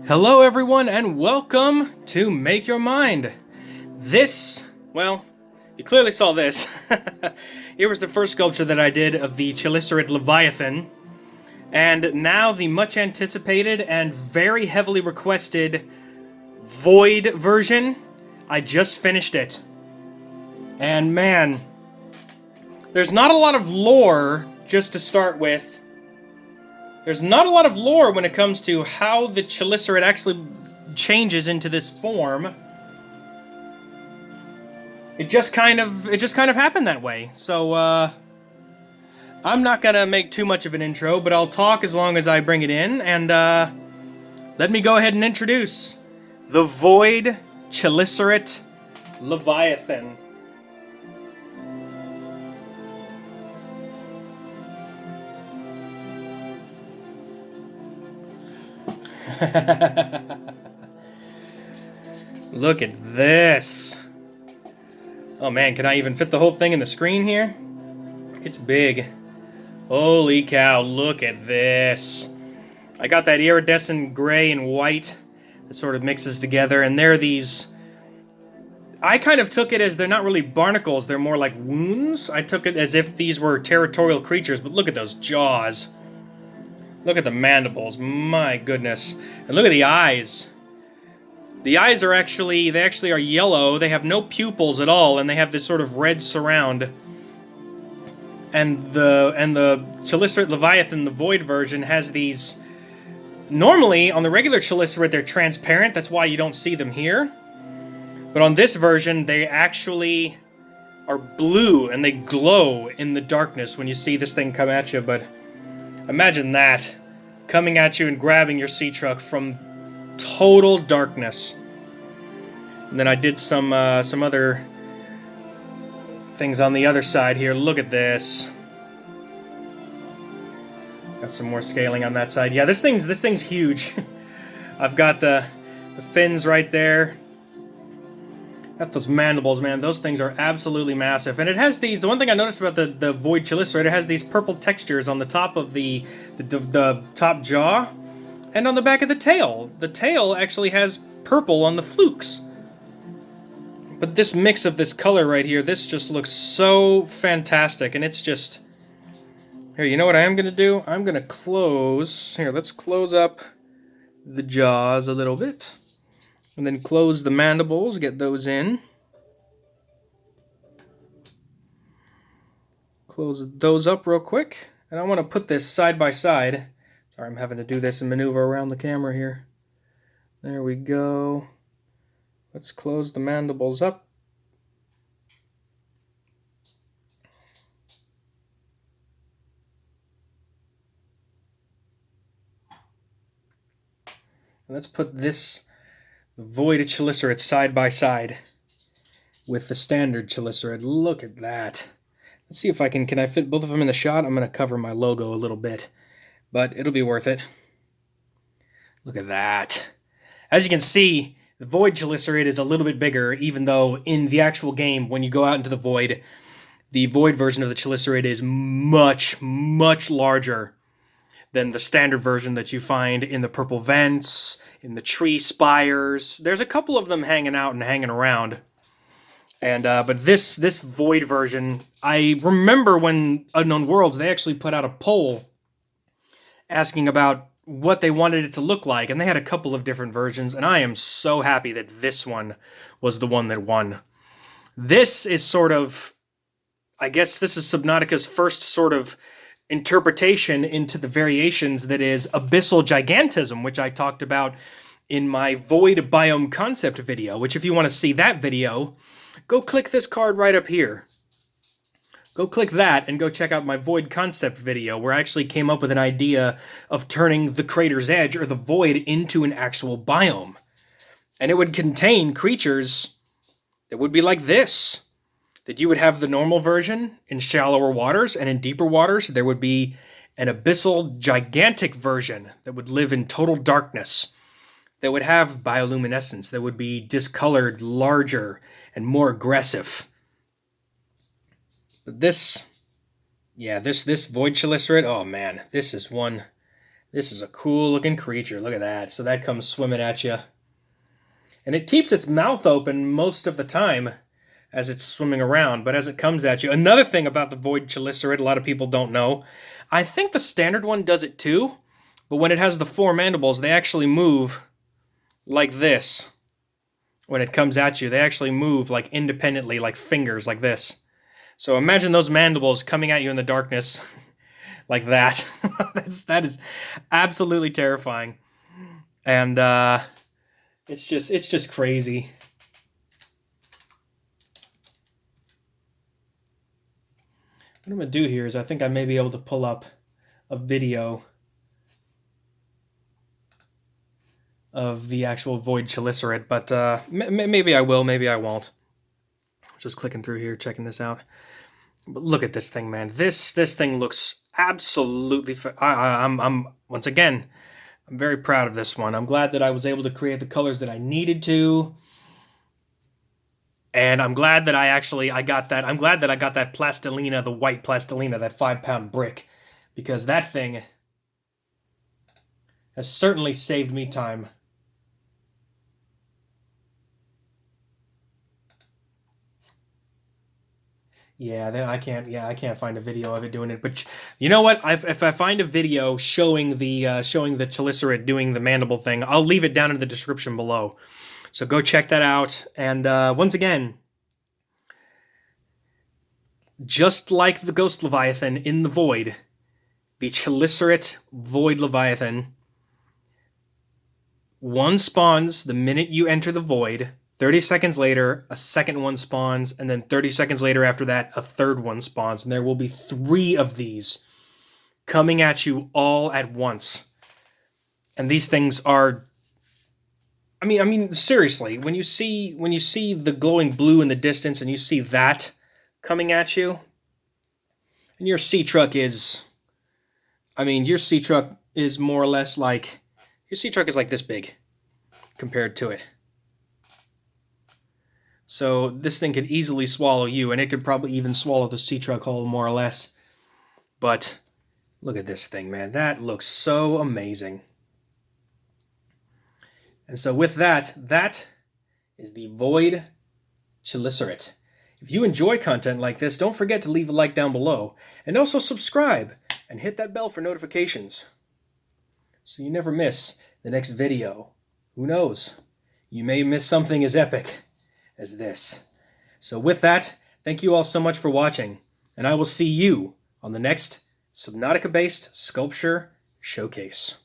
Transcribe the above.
Hello everyone and welcome to Make Your Mind. Well, you clearly saw this. Here was the first sculpture that I did of the Chelicerate Leviathan. And now the much anticipated and very heavily requested Void version. I just finished it. And man, there's not a lot of lore just to start with. There's not a lot of lore when it comes to how the Chelicerate actually changes into this form. It just kind of happened that way. So I'm not gonna make too much of an intro, but I'll talk as long as I bring it in, and let me go ahead and introduce the Void Chelicerate Leviathan. Look at this. Oh man, can I even fit the whole thing in the screen here? It's big. Holy cow, look at this. I got that iridescent gray and white that sort of mixes together, and they're these... I kind of took it as they're not really barnacles, they're more like wounds. I took it as if these were territorial creatures, but look at those jaws. Look at the mandibles, my goodness. And look at the eyes. The eyes are actually are yellow, they have no pupils at all, and they have this sort of red surround. And the Chelicerate Leviathan, the Void version, has these... Normally, on the regular Chelicerate, they're transparent, that's why you don't see them here. But on this version, they actually are blue, and they glow in the darkness when you see this thing come at you, but... Imagine that, coming at you and grabbing your sea truck from total darkness. And then I did some other things on the other side here. Look at this. Got some more scaling on that side. Yeah, this thing's huge. I've got the fins right there. Got those mandibles, man. Those things are absolutely massive. And it has these... The one thing I noticed about the Void Chelicerate, it has these purple textures on the top of the top jaw and on the back of the tail. The tail actually has purple on the flukes. But this mix of this color right here, this just looks so fantastic. And it's just... Here, you know what I am going to do? I'm going to close... Here, let's close up the jaws a little bit. And then close the mandibles, get those in. Close those up real quick. And I want to put this side by side. Sorry, I'm having to do this and maneuver around the camera here. There we go. Let's close the mandibles up. And let's put this... The Void Chelicerate side by side with the standard Chelicerate. Look at that. Let's see if I can I fit both of them in the shot? I'm going to cover my logo a little bit, but it'll be worth it. Look at that. As you can see, the Void Chelicerate is a little bit bigger, even though in the actual game, when you go out into the Void version of the Chelicerate is much, much larger than the standard version that you find in the purple vents, in the tree spires. There's a couple of them hanging out and hanging around. And but this Void version, I remember when Unknown Worlds, they actually put out a poll asking about what they wanted it to look like, and they had a couple of different versions, and I am so happy that this one was the one that won. This is sort of, I guess this is Subnautica's first sort of interpretation into the variations that is abyssal gigantism, which I talked about in my Void biome concept video, which if you want to see that video, go click this card right up here. Go click that and go check out my Void concept video where I actually came up with an idea of turning the Crater's Edge or the Void into an actual biome. And it would contain creatures that would be like this. That you would have the normal version in shallower waters, and in deeper waters there would be an abyssal gigantic version that would live in total darkness, that would have bioluminescence, that would be discolored, larger, and more aggressive. But this Void Chelicerate, oh man, this is one This is a cool looking creature. Look at that. So that comes swimming at you. And it keeps its mouth open most of the time as it's swimming around, but as it comes at you. Another thing about the Void Chelicerate a lot of people don't know, I think the standard one does it too, but when it has the 4 mandibles, they actually move like this. When it comes at you, they actually move like independently, like fingers, like this. So imagine those mandibles coming at you in the darkness like that. That is absolutely terrifying. And it's just crazy. What I'm going to do here is I think I may be able to pull up a video of the actual Void Chelicerate, but maybe I will, maybe I won't. Just clicking through here, checking this out. But look at this thing, man. This thing looks absolutely... I'm once again, I'm very proud of this one. I'm glad that I was able to create the colors that I needed to. And I'm glad that I got that. I'm glad that I got that plastilina, the white plastilina, that 5-pound brick, because that thing has certainly saved me time. Yeah, then I can't find a video of it doing it. But you know what? If I find a video showing the Chelicerate doing the mandible thing, I'll leave it down in the description below. So go check that out. And once again, just like the Ghost Leviathan in the Void, the Chelicerate Void Leviathan, one spawns the minute you enter the Void. 30 seconds later, a second one spawns, and then 30 seconds later after that, a third one spawns. And there will be 3 of these coming at you all at once. And these things are... I mean, seriously, when you see the glowing blue in the distance and you see that coming at you, and your sea truck is... I mean, your sea truck is more or less like... Your sea truck is like this big compared to it. So this thing could easily swallow you, and it could probably even swallow the sea truck whole, more or less. But look at this thing, man. That looks so amazing. And so with that, that is the Void Chelicerate. If you enjoy content like this, don't forget to leave a like down below, and also subscribe and hit that bell for notifications so you never miss the next video. Who knows? You may miss something as epic as this. So with that, thank you all so much for watching, and I will see you on the next Subnautica-based sculpture showcase.